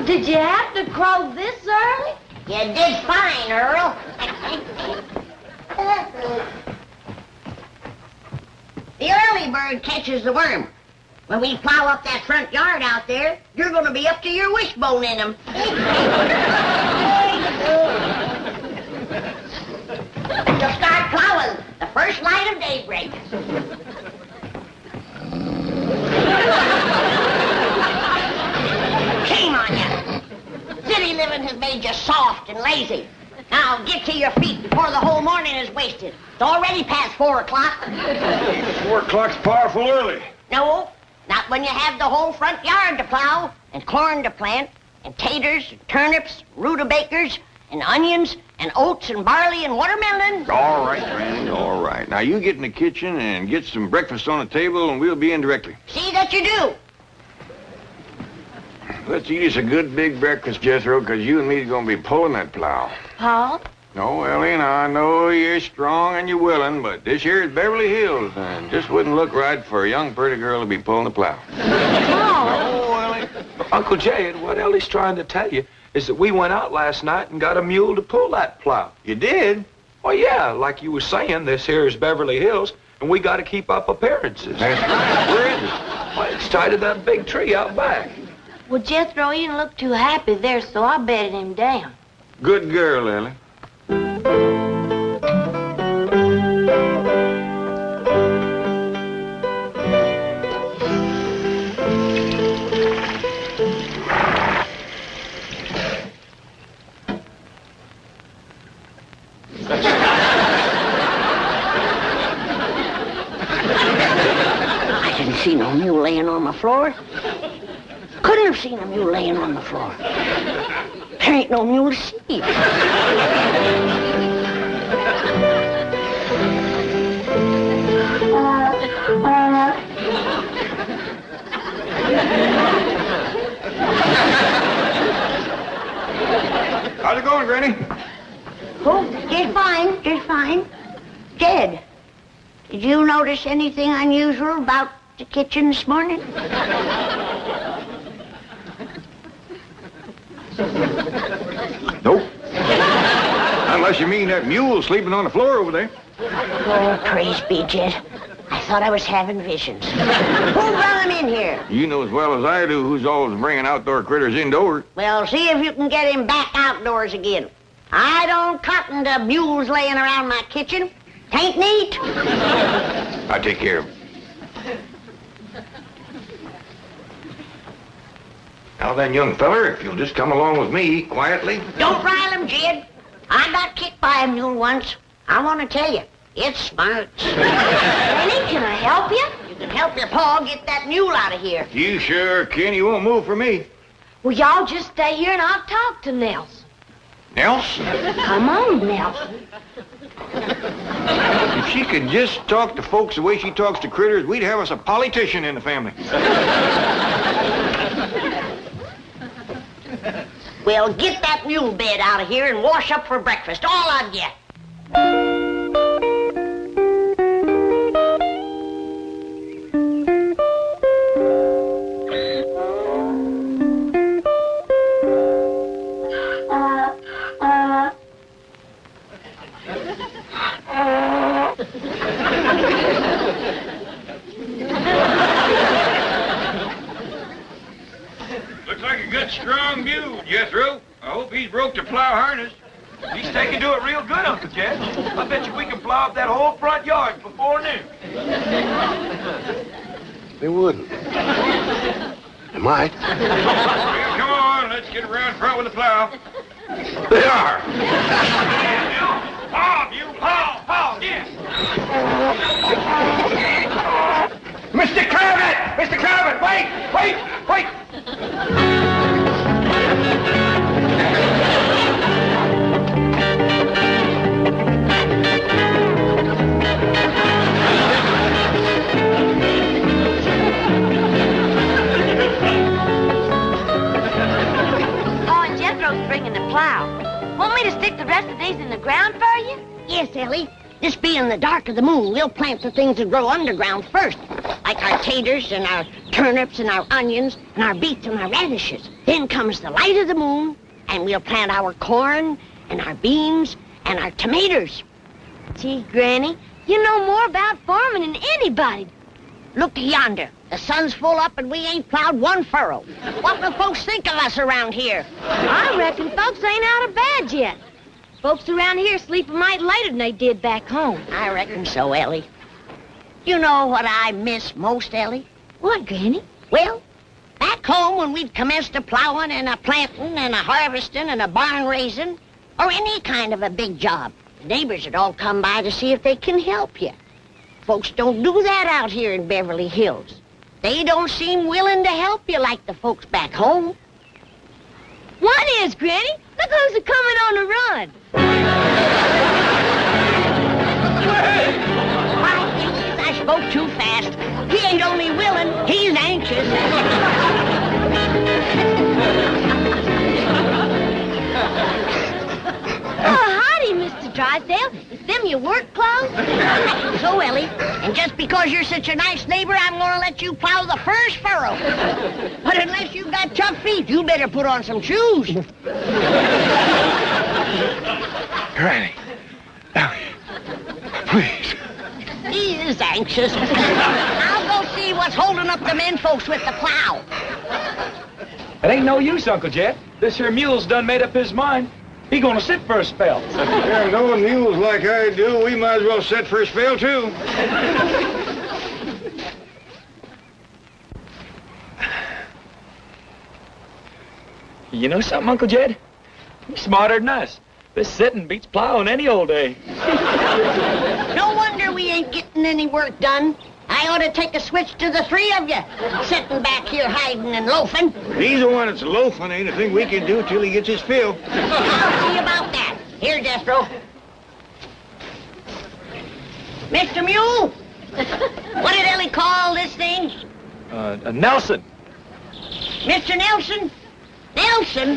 Did you have to crow this early? You did fine, Earl. The early bird catches the worm. When we plow up that front yard out there, you're going to be up to your wishbone in them. You'll start plowing the first light of daybreak. Shame on you. City living has made you soft and lazy. Now get to your feet before the whole morning is wasted. It's already past 4 o'clock. 4 o'clock's powerful early. No, not when you have the whole front yard to plow, and corn to plant, and taters, and turnips, rutabagas, and onions, and oats, and barley, and watermelon. All right, Granny, all right. Now you get in the kitchen and get some breakfast on the table, and we'll be in directly. See that you do. Let's eat us a good big breakfast, Jethro, because you and me are going to be pulling that plow. Paul? No, Ellie, now I know you're strong and you're willing, but this here is Beverly Hills, and just wouldn't look right for a young, pretty girl to be pulling the plow. No, Ellie. Uncle Jed, what Ellie's trying to tell you is that we went out last night and got a mule to pull that plow. You did? Well, yeah, like you were saying, this here is Beverly Hills, and we got to keep up appearances. That's right. Where is it? Well, it's tied to that big tree out back. well, Jethro, he didn't look too happy there, so I bedded him down. Good girl, Ellie. I didn't see no mule laying on the floor. Couldn't have seen a mule laying on the floor. There ain't no mule to see. How's it going, Granny? Oh, just fine, just fine. Jed, did you notice anything unusual about the kitchen this morning? Nope. Unless you mean that mule sleeping on the floor over there. Oh, praise be, Jed. I thought I was having visions. Who brought him in here? You know as well as I do who's always bringing outdoor critters indoors. Well, see if you can get him back outdoors again. I don't cotton to mules laying around my kitchen. Tain't neat. I'll take care of him. Now then, young feller, if you'll just come along with me quietly. Don't rile him, Jed. I got kicked by a mule once. I want to tell you, it smarts. Benny, can I help you? You can help your paw get that mule out of here. You sure can. You won't move for me. Well, y'all just stay here and I'll talk to Nelson. Nelson? Come on, Nelson. If she could just talk to folks the way she talks to critters, we'd have us a politician in the family. Well, get that mule bed out of here and wash up for breakfast, all of you. Looks like a good, strong mule, Jethro. I hope he's broke the plow harness. He's taking to it real good, Uncle Jed. I bet you we can plow up that whole front yard before noon. They wouldn't. They might. Well, come on, let's get around front with the plow. They are. Paw, mule, paw, paw, yes. Mr. Cravat! Mr. Cravat, wait, wait, wait! for you? Yes, Ellie. This being the dark of the moon, we'll plant the things that grow underground first, like our taters and our turnips and our onions and our beets and our radishes. Then comes the light of the moon, and we'll plant our corn and our beans and our tomatoes. Gee, Granny, you know more about farming than anybody. Look yonder. The sun's full up and we ain't plowed one furrow. What will folks think of us around here? I reckon folks ain't out of bed yet. Folks around here sleep a mite later than they did back home. I reckon so, Ellie. You know what I miss most, Ellie? What, Granny? Well, back home when we'd commenced a plowing and a planting and a harvesting and a barn raising, or any kind of a big job, the neighbors would all come by to see if they can help you. Folks don't do that out here in Beverly Hills. They don't seem willing to help you like the folks back home. What is, Granny? Look who's a-coming on the run. I spoke too fast. He ain't only willing, he's anxious. Oh, howdy, Mr. Drysdale. Is them your work clothes? So, Ellie, and just because you're such a nice neighbor, I'm gonna let you plow the first furrow. But unless you've got tough feet, you better put on some shoes. Granny. Ellie. Please. He is anxious. I'll go see what's holding up the men folks with the plow. It ain't no use, Uncle Jed. This here mule's done made up his mind. He gonna sit for a spell. Yeah, knowing mules like I do, we might as well set for a spell, too. You know something, Uncle Jed? He's smarter than us. This sitting beats plowing any old day. No wonder we ain't getting any work done. I ought to take a switch to the three of you, sitting back here hiding and loafing. He's the one that's loafing. Ain't a thing we can do till he gets his fill. I'll see about that. Here, Destro. Mr. Mule, what did Ellie call this thing? Nelson. Mr. Nelson? Nelson?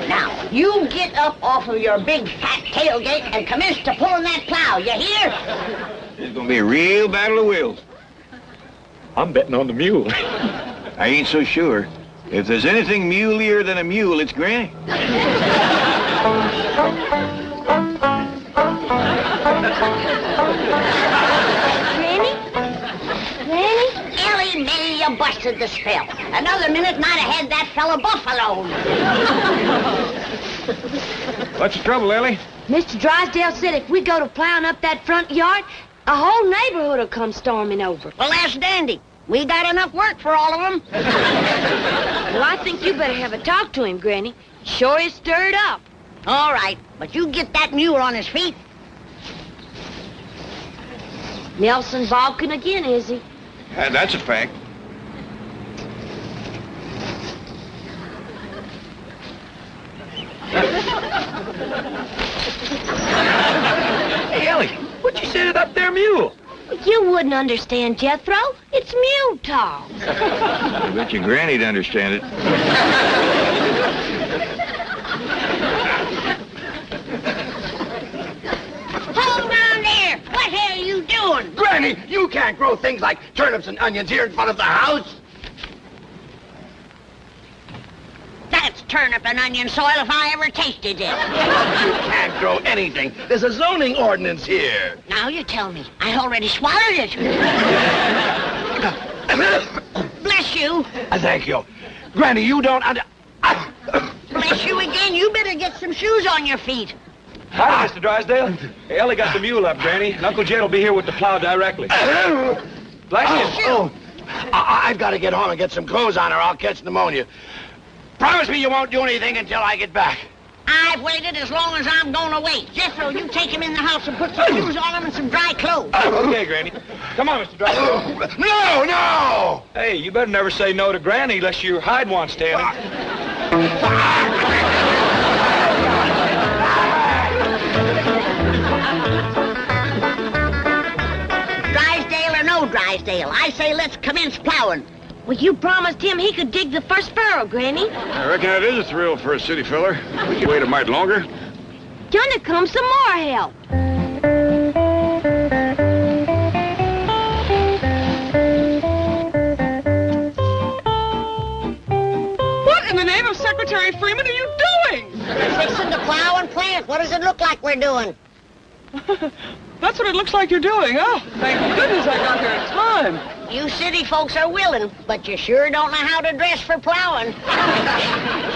Now, you get up off of your big fat tailgate and commence to pulling that plow, you hear? It's gonna be a real battle of wills. I'm betting on the mule. I ain't so sure. If there's anything muleier than a mule, it's Granny. Granny? Granny? Ellie Mae, you busted the spell. Another minute and I'd have had that fella buffaloed. What's the trouble, Ellie? Mr. Drysdale said if we go to plowing up that front yard, a whole neighborhood will come storming over. Well, that's dandy. We got enough work for all of them. Well, I think you better have a talk to him, Granny. Sure is stirred up. All right, but you get that mule on his feet. Nelson balking again, is he? That's a fact. Hey, Ellie, what you say to that there mule? You wouldn't understand, Jethro. It's mule talk. I bet your Granny'd understand it. Hold on there. What the hell are you doing? Granny, you can't grow things like turnips and onions here in front of the house. That's turnip and onion soil if I ever tasted it. You can't grow anything. There's a zoning ordinance here. Now you tell me. I already swallowed it. Bless you. Thank you. Granny, you don't Bless you again. You better get some shoes on your feet. Hi, Mr. Drysdale. Hey, Ellie got the mule up, Granny, and Uncle Jed will be here with the plow directly. Bless you. I've got to get home and get some clothes on or I'll catch pneumonia. Promise me you won't do anything until I get back. I've waited as long as I'm going to wait. Jethro, you take him in the house and put some shoes on him and some dry clothes. Okay, Granny. Come on, Mr. Drysdale. No! Hey, you better never say no to Granny unless your hide wants tanning. Drysdale or no Drysdale, I say let's commence plowing. Well, you promised him he could dig the first furrow, Granny. I reckon that is a thrill for a city feller. We can wait a mite longer. Gonna come some more help. What in the name of Secretary Freeman are you doing? We're fixing to plow and plant. What does it look like we're doing? That's what it looks like you're doing. Oh, thank goodness I got here in time. You city folks are willing, but you sure don't know how to dress for plowing.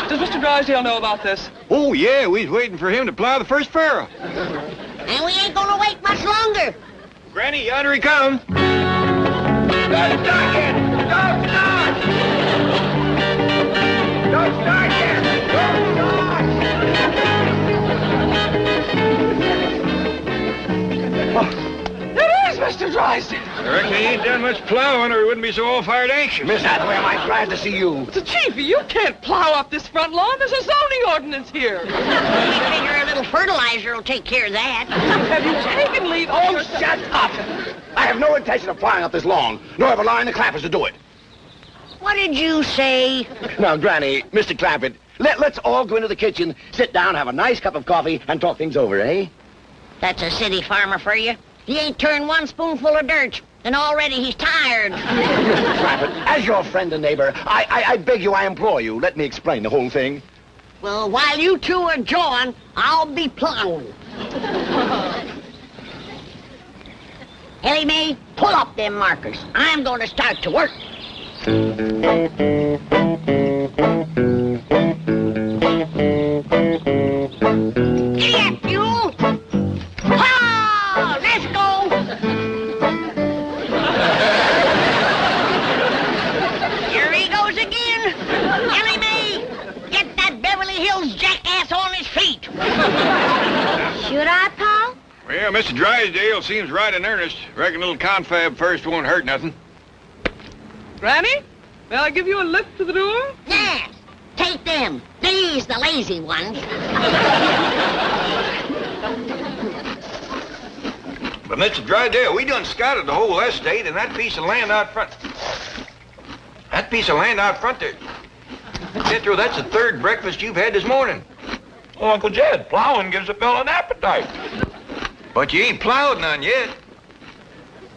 Does Mr. Drysdale know about this? Oh, yeah, we was waiting for him to plow the first furrow. And we ain't gonna wait much longer. Granny, yonder he comes. Don't start yet! Don't start! Don't start yet! Don't start! It is Mr. Drysdale. I reckon he ain't done much plowing or he wouldn't be so all fired anxious. Miss Hathaway, am I glad to see you? The Chiefy, you can't plow up this front lawn. There's a zoning ordinance here. We figure a little fertilizer will take care of that. Have you taken leave of Oh, your... shut up! I have no intention of plowing up this lawn, nor have allowing the clappers to do it. What did you say? Now, Granny, Mr. Clampett, let's all go into the kitchen, sit down, have a nice cup of coffee, and talk things over, eh? That's a city farmer for you. He ain't turned one spoonful of dirt, and already he's tired. Mr. Clampett, as your friend and neighbor, I beg you, I implore you, let me explain the whole thing. Well, while you two are jawing, I'll be plowing. Ellie Mae, pull up them markers. I'm going to start to work. Giddy up, you! Ha! Let's go! Here he goes again. Ellie Mae, get that Beverly Hills jackass on his feet. Should I, Pa? Well, Mr. Drysdale seems right in earnest. Reckon a little confab first won't hurt nothing. Granny, may I give you a lift to the door? Yeah, take them. These the lazy ones. But, Mr. Drysdale, we done scouted the whole estate and that piece of land out front. That piece of land out front there. Jethro, that's the third breakfast you've had this morning. Oh, Uncle Jed, plowing gives a fellow an appetite. But you ain't plowed none yet.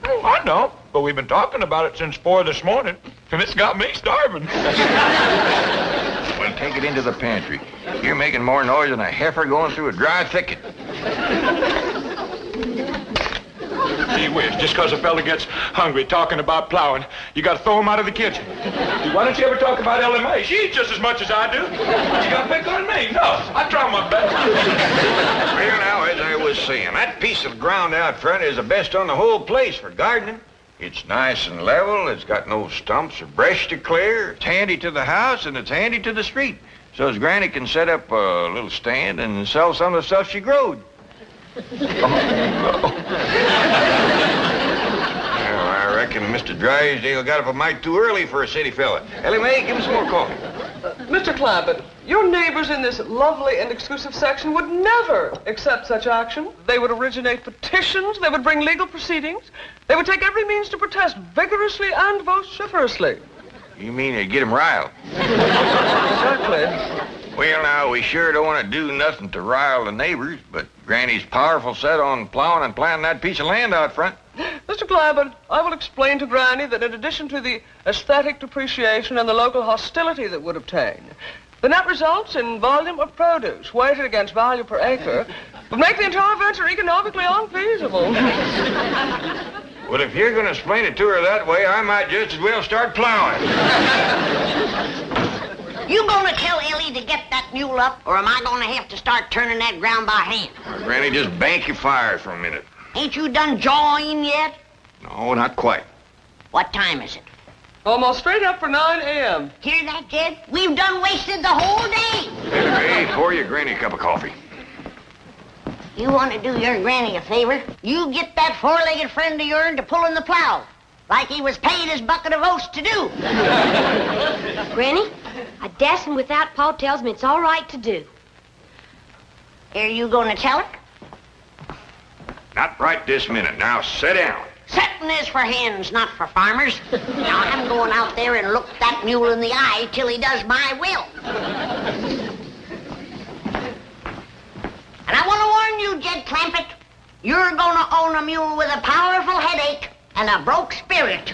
Oh, I know, but we've been talking about it since 4 this morning, and it's got me starving. Well, take it into the pantry. You're making more noise than a heifer going through a dry thicket. Gee whiz, just 'cause a fella gets hungry talking about plowing, you gotta throw him out of the kitchen. Why don't you ever talk about Ellie Mae? She eats just as much as I do. What you gotta pick on me? No, I try my best. Well, now, as I was saying, that piece of ground out front is the best on the whole place for gardening. It's nice and level, it's got no stumps or brush to clear, it's handy to the house, and it's handy to the street. So as Granny can set up a little stand and sell some of the stuff she growed. Well, I reckon Mr. Drysdale got up a mite too early for a city fella. Ellie Mae, give him some more coffee. Mr. Clampett, your neighbors in this lovely and exclusive section would never accept such action. They would originate petitions. They would bring legal proceedings. They would take every means to protest vigorously and vociferously. You mean to get him riled? Exactly. Well, now, we sure don't want to do nothing to rile the neighbors, but Granny's powerful set on plowing and planting that piece of land out front. Mr. Clampett, I will explain to Granny that in addition to the aesthetic depreciation and the local hostility that would obtain, the net results in volume of produce weighted against value per acre would make the entire venture economically unfeasible. Well, if you're going to explain it to her that way, I might just as well start plowing. You gonna tell Ellie to get that mule up, or am I gonna have to start turning that ground by hand? Granny, just bank your fire for a minute. Ain't you done jawing yet? No, not quite. What time is it? Almost straight up for 9 a.m. Hear that, Jed? We've done wasted the whole day. Hey, pour your Granny a cup of coffee. You want to do your granny a favor? You get that four-legged friend of yours to pull in the plow, like he was paid his bucket of oats to do. Granny, a dashing without Pa tells me it's all right to do. Are you gonna tell her? Not right this minute. Now, sit down. Setting is for hens, not for farmers. Now, I'm going out there and look that mule in the eye till he does my will. And I want to warn you, Jed Clampett, you're going to own a mule with a powerful headache and a broke spirit.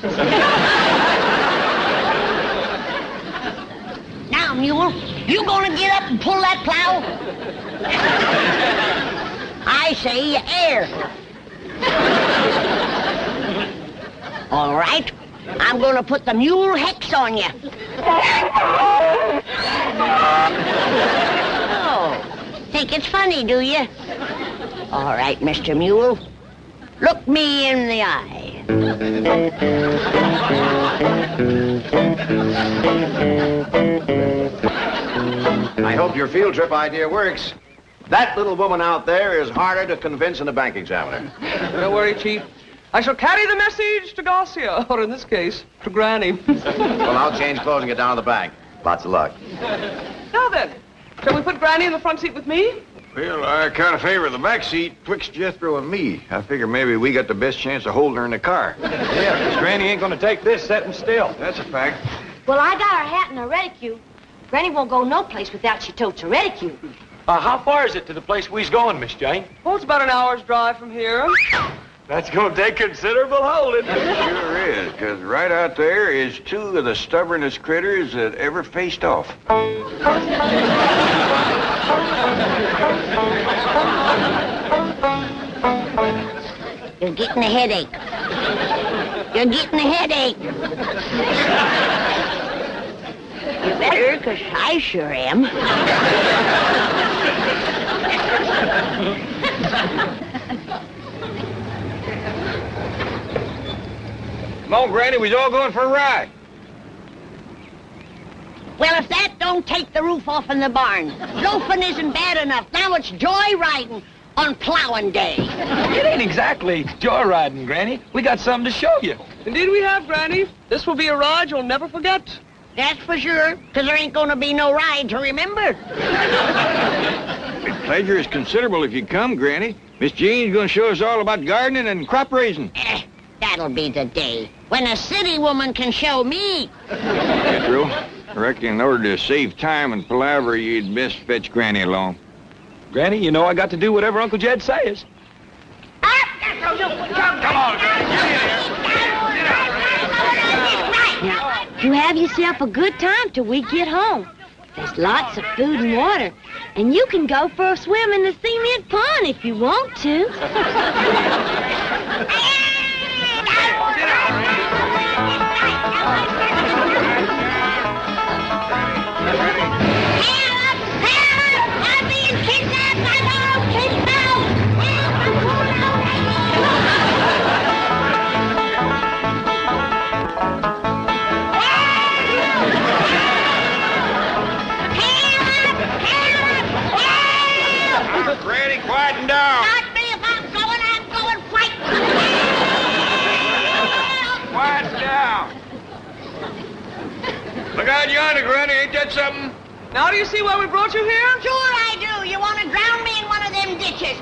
Now, mule, you going to get up and pull that plow? I say air. All right. I'm going to put the mule hex on you. Oh, think it's funny, do you? All right, Mr. Mule. Look me in the eye. I hope your field trip idea works. That little woman out there is harder to convince than a bank examiner. Don't worry, Chief. I shall carry the message to Garcia, or in this case, to Granny. Well, I'll change clothes and get down to the bank. Lots of luck. Now then, shall we put Granny in the front seat with me? Well, I kind of favor the back seat twixt Jethro and me. I figure maybe we got the best chance of holding her in the car. Yeah, because Granny ain't gonna take this sitting still. That's a fact. Well, I got her hat and her reticule. Granny won't go no place without she totes her reticule. How far is it to the place we's going, Miss Jane? Oh, it's about an hour's drive from here. That's gonna take considerable holding. It sure is, because right out there is two of the stubbornest critters that ever faced off. You're getting a headache. You're getting a headache. You better, because I sure am. Come on, Granny, we's all going for a ride. Well, if that don't take the roof off in the barn, loafing isn't bad enough. Now it's joyriding on plowing day. It ain't exactly joyriding, Granny. We got something to show you. Indeed we have, Granny. This will be a ride you'll never forget. That's for sure, because there ain't going to be no ride to remember. The pleasure is considerable if you come, Granny. Miss Jean's going to show us all about gardening and crop raising. That'll be the day when a city woman can show me. Jethro, I reckon in order to save time and palaver, you'd best fetch Granny along. Granny, you know I got to do whatever Uncle Jed says. Come on, Granny. Now, you have yourself a good time till we get home. There's lots of food and water, and you can go for a swim in the cement pond if you want to. Granny, quieten down. Not me if I'm going fight. Quiet down. Look out yonder, Granny. Ain't that something? Now do you see why we brought you here? Sure I do. You want to drown me in one of them ditches.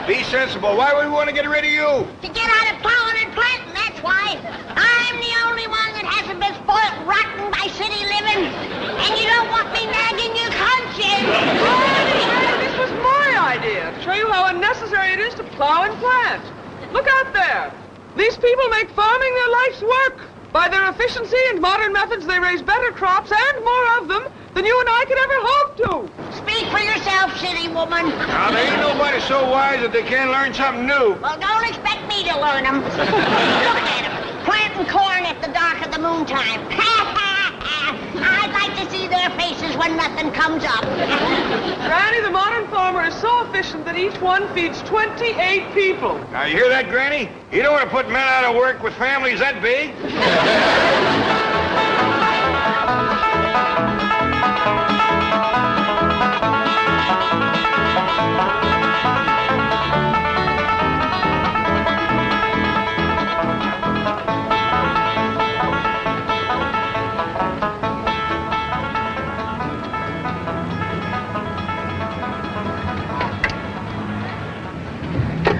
Be sensible. Why would we want to get rid of you? To get out of plowing and planting, that's why. I'm the only one that hasn't been spoiled rotten by city living. And you don't want me nagging your conscience. This was my idea, to show you how unnecessary it is to plow and plant. Look out there. These people make farming their life's work. By their efficiency and modern methods, they raise better crops and more of them than you and I could ever hope to. Speak for yourself, city woman. Now, there ain't nobody so wise that they can't learn something new. Well, don't expect me to learn them. Look at them, planting corn at the dark of the moontime. I'd like to see their faces when nothing comes up. Granny, the modern farmer is so efficient that each one feeds 28 people. Now, you hear that, Granny? You don't want to put men out of work with families that big.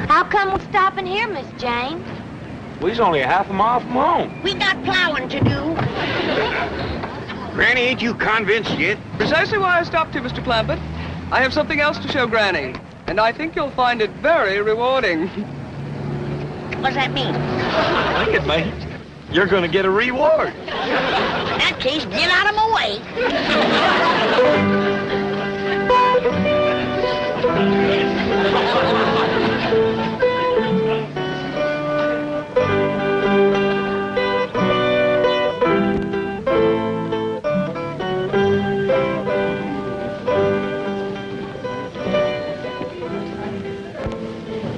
How come we're stopping here, Miss Jane? We's only a half a mile from home. We got plowing to do. Granny, ain't you convinced yet? Precisely why I stopped you, Mr. Clampett. I have something else to show Granny, and I think you'll find it very rewarding. What's that mean? I think it means you're going to get a reward. In that case, get out of my way.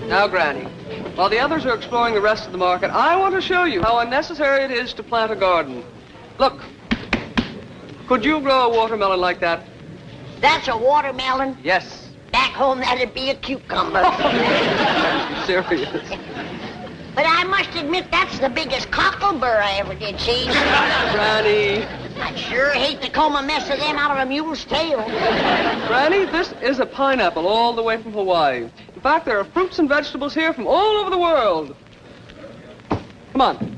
Now, Granny, while the others are exploring the rest of the market, I want to show you how unnecessary it is to plant a garden. Look, could you grow a watermelon like that? That's a watermelon. Yes. Back home, that'd be a cucumber. Serious. But I must admit, that's the biggest cocklebur I ever did see. Granny. I'd sure hate to comb a mess of them out of a mule's tail. Granny, this is a pineapple all the way from Hawaii. In fact, there are fruits and vegetables here from all over the world. Come on.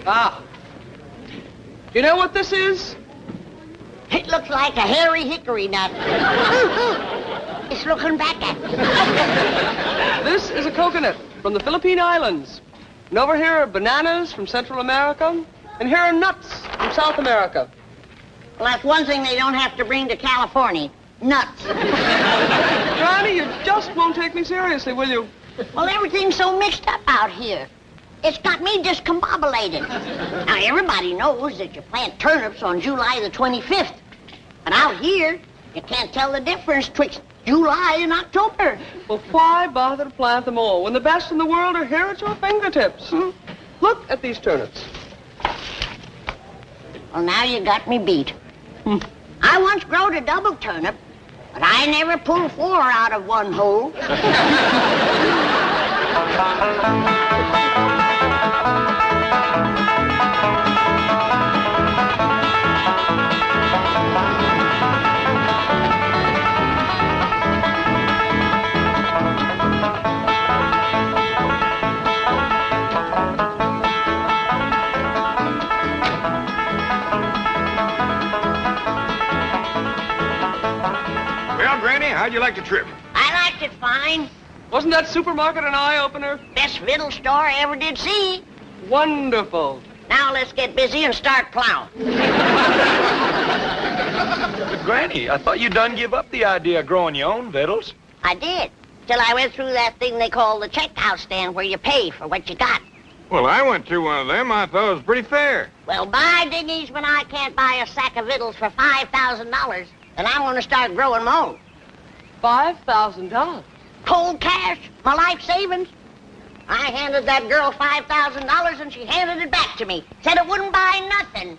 Ah. You know what this is? It looks like a hairy hickory nut. It's looking back at me. This is a coconut from the Philippine Islands. And over here are bananas from Central America. And here are nuts from South America. Well, that's one thing they don't have to bring to California. Nuts. Granny, you just won't take me seriously, will you? Well, everything's so mixed up out here. It's got me discombobulated. Now, everybody knows that you plant turnips on July the 25th. But out here, you can't tell the difference twixt July and October. Well, why bother to plant them all when the best in the world are here at your fingertips? Look at these turnips. Well, now you got me beat. I once growed a double turnip, but I never pulled 4 out of one hole. Well, Granny, how'd you like the trip? I liked it fine. Wasn't that supermarket an eye-opener? Best fiddle store I ever did see. Wonderful. Now let's get busy and start plowing. But, Granny, I thought you done give up the idea of growing your own victuals. I did, till I went through that thing they call the checkout stand where you pay for what you got. Well, I went through one of them. I thought it was pretty fair. Well, by dingies, when I can't buy a sack of victuals for $5,000, then I'm going to start growing my own. $5,000. Cold cash, my life savings. I handed that girl $5,000 and she handed it back to me. Said it wouldn't buy nothing.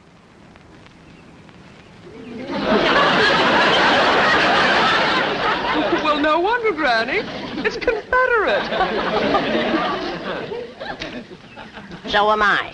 Well, no wonder, Granny. It's Confederate. So am I.